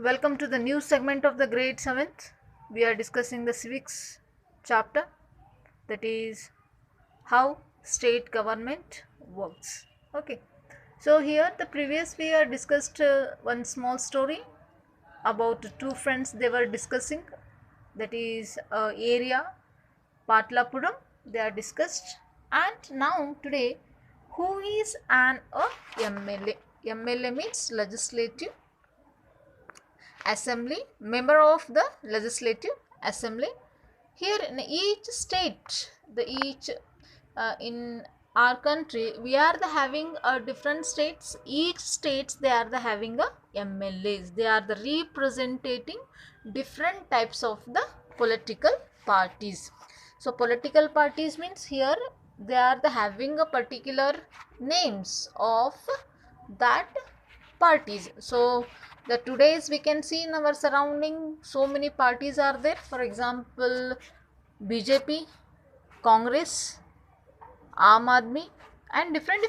Welcome to the new segment of the grade 7th. We are discussing the civics chapter, that is how state government works. Okay, so here the previous we are discussed one small story about two friends they were discussing, that is area Patlapuram they are discussed, and now today who is an MLA. MLA means legislative assembly, member of the legislative assembly. Here in each state, in our country we are having different states. Each states they are having a MLAs. They are the representing different types of the political parties. So political parties means here they are having a particular names of that parties. So the today's we can see in our surrounding so many parties are there. For example, BJP, Congress, Aam Aadmi, and different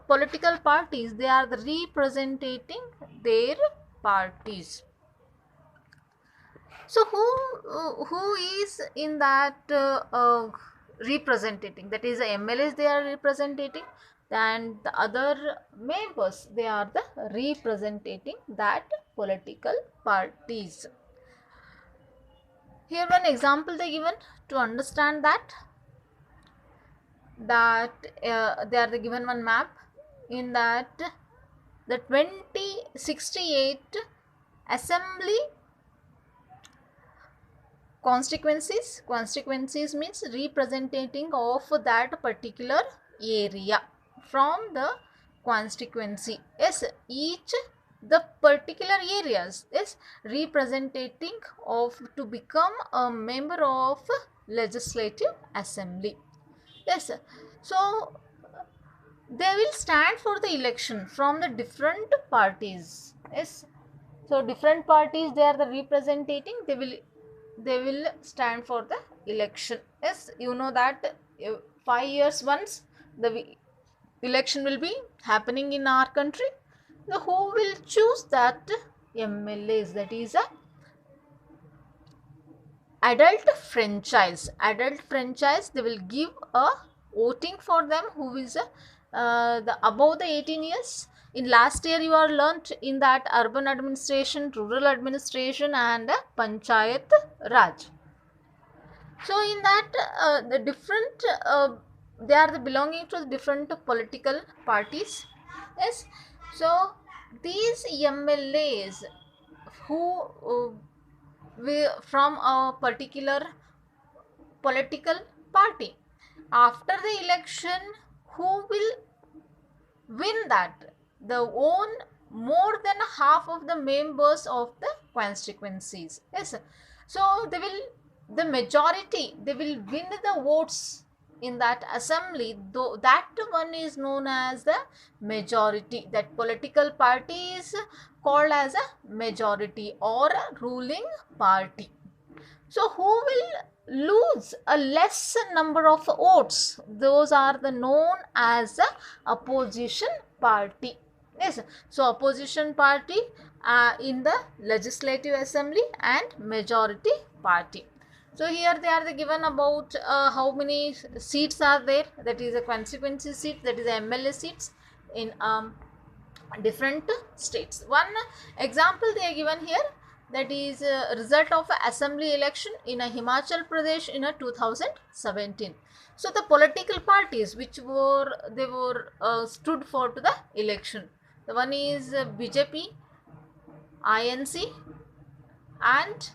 political parties. They are the representing their parties. So who is in that representing? That is the MLAs they are representing, and the other members they are the representing that political parties. Here one example they given to understand that they are the given one map in that the 2068 assembly constituencies means representing of that particular area from the constituency. Yes, each the particular areas is representing of to become a member of legislative assembly. Yes, so they will stand for the election from the different parties. Yes, so different parties they are the representing, they will stand for the election. Yes, you know that 5 years once the election will be happening in our country. The who will choose that MLAs, that is a adult franchise. They will give a voting for them who is the above the 18 years. In last year you are learnt in that urban administration, rural administration, and panchayat raj. So in that the different they are the belonging to the different political parties. Yes, so these MLAs who from a particular political party, after the election who will win that, the own more than half of the members of the constituencies. Yes, so they will the majority they will win the votes in that assembly, though that one is known as the majority. That political party is called as a majority or a ruling party. So who will lose a less number of votes, those are the known as the opposition party. Yes, so opposition party in the legislative assembly and majority party. So here they are given about how many seats are there, that is a constituency seat, that is MLA seats in different states. One example they are given here, that is a result of a assembly election in a Himachal Pradesh in a 2017. So the political parties which were stood for to the election, the one is BJP, INC, and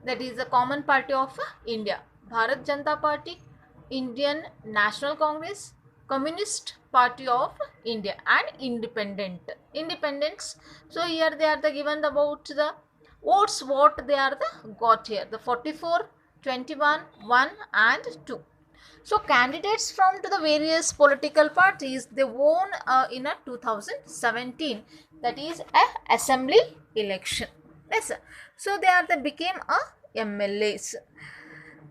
that is the Common Party of India, Bharat Janata Party, Indian National Congress, Communist Party of India, and independents. So here they are given about the votes what they are got here, the 44, 21, 1 and 2. So candidates from to the various political parties they won in a 2017, that is a assembly election. Yes, so they are became a MLAs.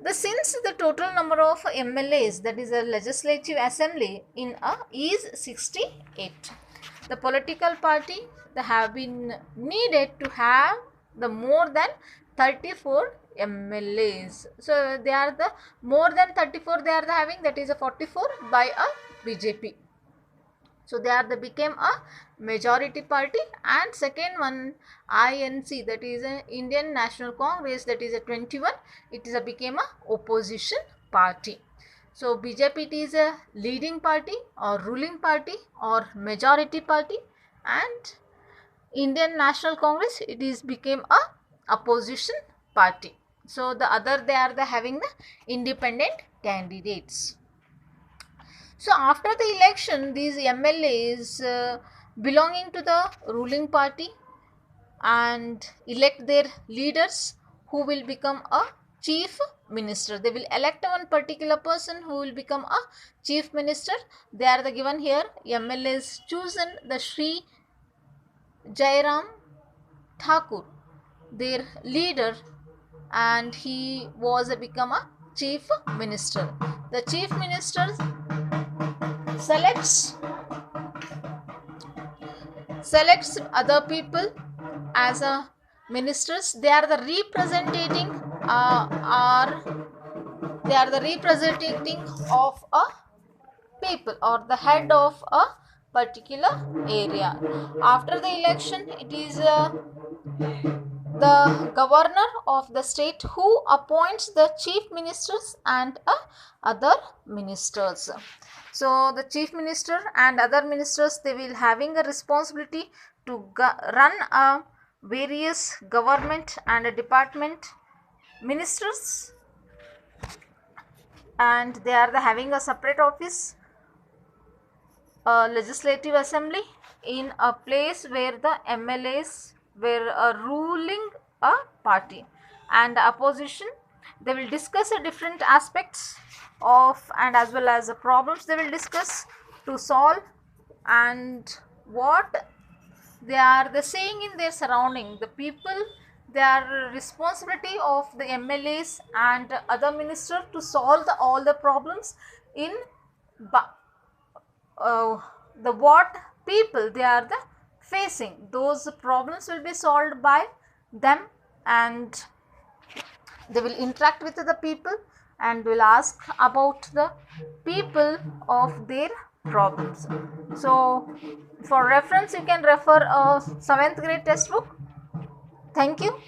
Since the total number of MLAs, that is a legislative assembly in a is 68. the political party, they have been needed to have the more than 34 MLAs. So they are the more than 34 they are the having, that is a 44 by a BJP. So they are the became a majority party. And second one, INC, that is a Indian National Congress, that is a 21, it is a became a opposition party. So BJP, it is a leading party or ruling party or majority party, and Indian National Congress, it is became a opposition party. So the other, they are the having the independent candidates. So after the election, these MLAs belonging to the ruling party and elect their leaders who will become a chief minister. They will elect one particular person who will become a chief minister. They are the given here. MLAs chosen the Sri Jairam Thakur, their leader, and he was become a chief minister. The chief minister selects other people as a ministers. They are the representing they are the representing of a people or the head of a particular area. After the election, it is the governor of the state who appoints the chief ministers and other ministers. So the chief minister and other ministers, they will having a responsibility to run a various government and a department ministers, and they are the having a separate office, a legislative assembly, in a place where the MLAs were ruling a party, and the opposition, they will discuss different aspects of and as well as the problems they will discuss to solve, and what they are the saying in their surrounding, the people, they are responsibility of the MLAs and other minister to solve all the problems in the what people they are the facing. Those problems will be solved by them, and they will interact with the people and will ask about the people of their problems. So for reference, you can refer a 7th grade textbook. Thank you.